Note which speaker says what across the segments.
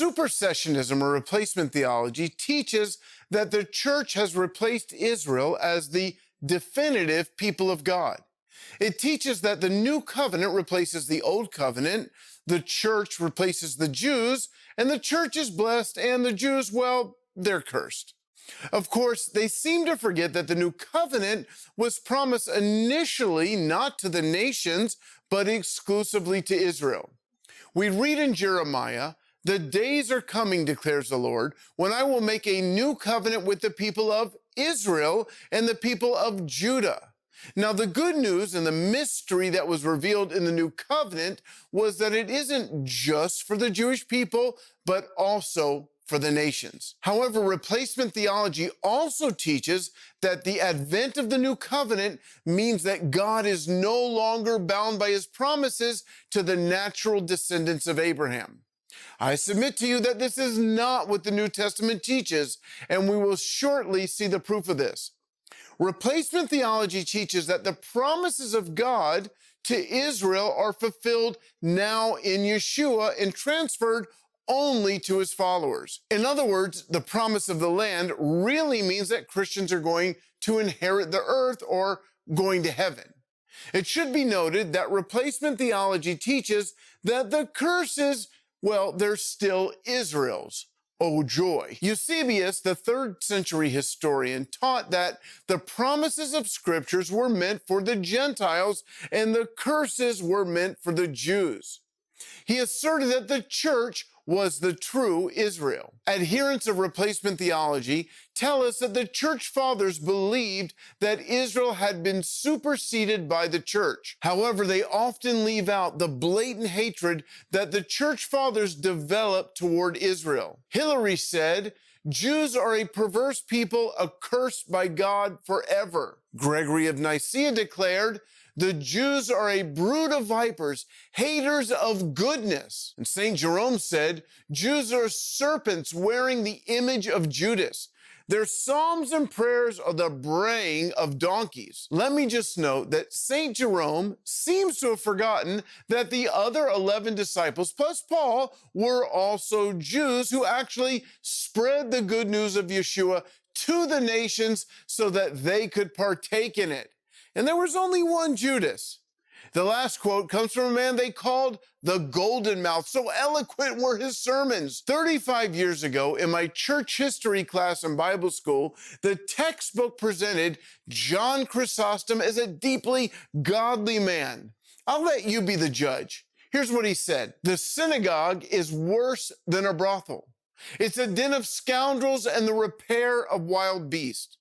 Speaker 1: Supersessionism, or replacement theology, teaches that the church has replaced Israel as the definitive people of God. It teaches that the new covenant replaces the old covenant, the church replaces the Jews, and the church is blessed, and the Jews, well, they're cursed. Of course, they seem to forget that the new covenant was promised initially not to the nations, but exclusively to Israel. We read in Jeremiah, "The days are coming, declares the Lord, when I will make a new covenant with the people of Israel and the people of Judah." Now, the good news and the mystery that was revealed in the new covenant was that it isn't just for the Jewish people, but also for the nations. However, replacement theology also teaches that the advent of the new covenant means that God is no longer bound by his promises to the natural descendants of Abraham. I submit to you that this is not what the New Testament teaches, and we will shortly see the proof of this. Replacement theology teaches that the promises of God to Israel are fulfilled now in Yeshua and transferred only to his followers. In other words, the promise of the land really means that Christians are going to inherit the earth or going to heaven. It should be noted that replacement theology teaches that the curses, well, they're still Israel's. Oh, joy. Eusebius, the 3rd century historian, taught that the promises of scriptures were meant for the Gentiles and the curses were meant for the Jews. He asserted that the church was the true Israel. Adherents of replacement theology tell us that the church fathers believed that Israel had been superseded by the church. However, they often leave out the blatant hatred that the church fathers developed toward Israel. Hilary said, "Jews are a perverse people accursed by God forever." Gregory of Nicaea declared, "The Jews are a brood of vipers, haters of goodness." And St. Jerome said, "Jews are serpents wearing the image of Judas. Their psalms and prayers are the braying of donkeys." Let me just note that St. Jerome seems to have forgotten that the other 11 disciples, plus Paul, were also Jews who actually spread the good news of Yeshua to the nations so that they could partake in it. And there was only one Judas. The last quote comes from a man they called the Goldenmouth. So eloquent were his sermons. 35 years ago, in my church history class in Bible school, the textbook presented John Chrysostom as a deeply godly man. I'll let you be the judge. Here's what he said. "The synagogue is worse than a brothel. It's a den of scoundrels and the repair of wild beasts.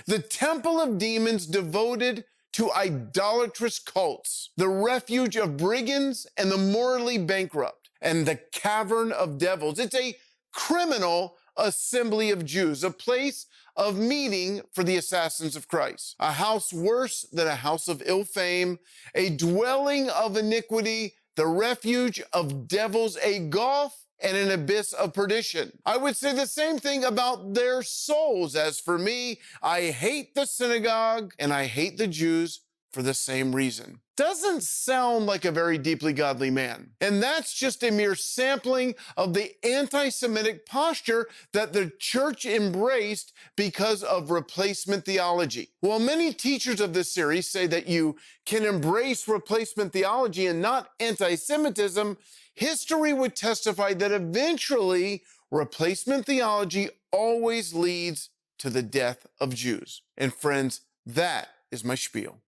Speaker 1: The temple of demons devoted to idolatrous cults, the refuge of brigands and the morally bankrupt, and the cavern of devils. It's a criminal assembly of Jews, a place of meeting for the assassins of Christ, a house worse than a house of ill fame, a dwelling of iniquity, the refuge of devils, a gulf and an abyss of perdition." I would say the same thing about their souls. As for me, I hate the synagogue and I hate the Jews for the same reason. Doesn't sound like a very deeply godly man. And that's just a mere sampling of the anti-Semitic posture that the church embraced because of replacement theology. While many teachers of this series say that you can embrace replacement theology and not anti-Semitism, history would testify that eventually replacement theology always leads to the death of Jews. And friends, that is my spiel.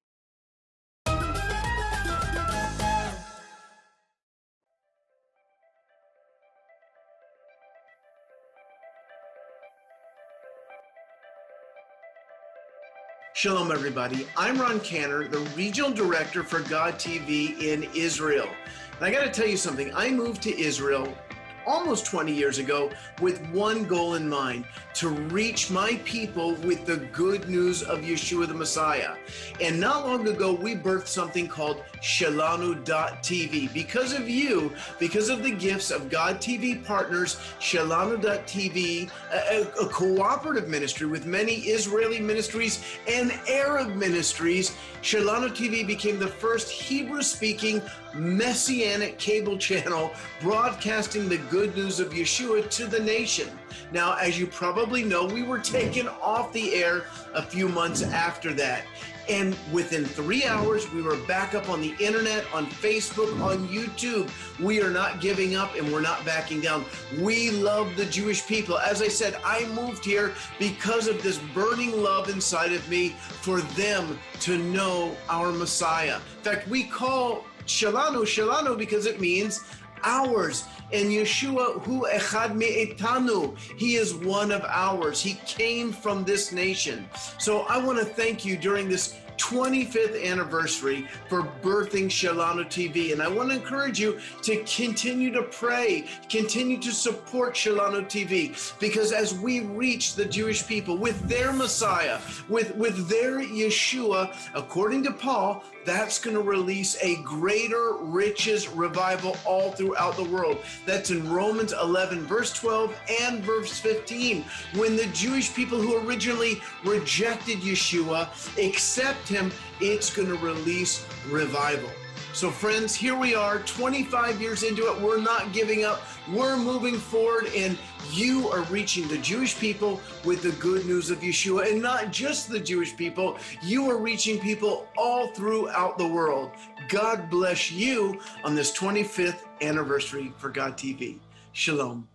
Speaker 2: Shalom, everybody. I'm Ron Cantor, the Regional Director for God TV in Israel. And I got to tell you something. I moved to Israel almost 20 years ago with one goal in mind: to reach my people with the good news of Yeshua the Messiah. And not long ago, we birthed something called Shelanu.TV. Because of you, because of the gifts of God TV partners, Shelanu.TV, a cooperative ministry with many Israeli ministries and Arab ministries, Shelanu TV became the first Hebrew-speaking messianic cable channel broadcasting the good news of Yeshua to the nation. Now, as you probably know, we were taken off the air a few months after that. And within 3 hours, we were back up on the internet, on Facebook, on YouTube. We are not giving up and we're not backing down. We love the Jewish people. As I said, I moved here because of this burning love inside of me for them to know our Messiah. In fact, we call Shelanu, Shelanu because it means ours. And Yeshua, hu echad me'etanu, he is one of ours. He came from this nation. So I want to thank you during this 25th anniversary for birthing Shelanu TV. And I want to encourage you to continue to pray, continue to support Shelanu TV, because as we reach the Jewish people with their Messiah, with their Yeshua, according to Paul, that's going to release a greater riches revival all throughout the world. That's in Romans 11, verse 12 and verse 15. When the Jewish people who originally rejected Yeshua accept him, it's going to release revival. So friends, here we are 25 years into it. We're not giving up. We're moving forward, and you are reaching the Jewish people with the good news of Yeshua. And not just the Jewish people, you are reaching people all throughout the world. God bless you on this 25th anniversary for God TV. Shalom.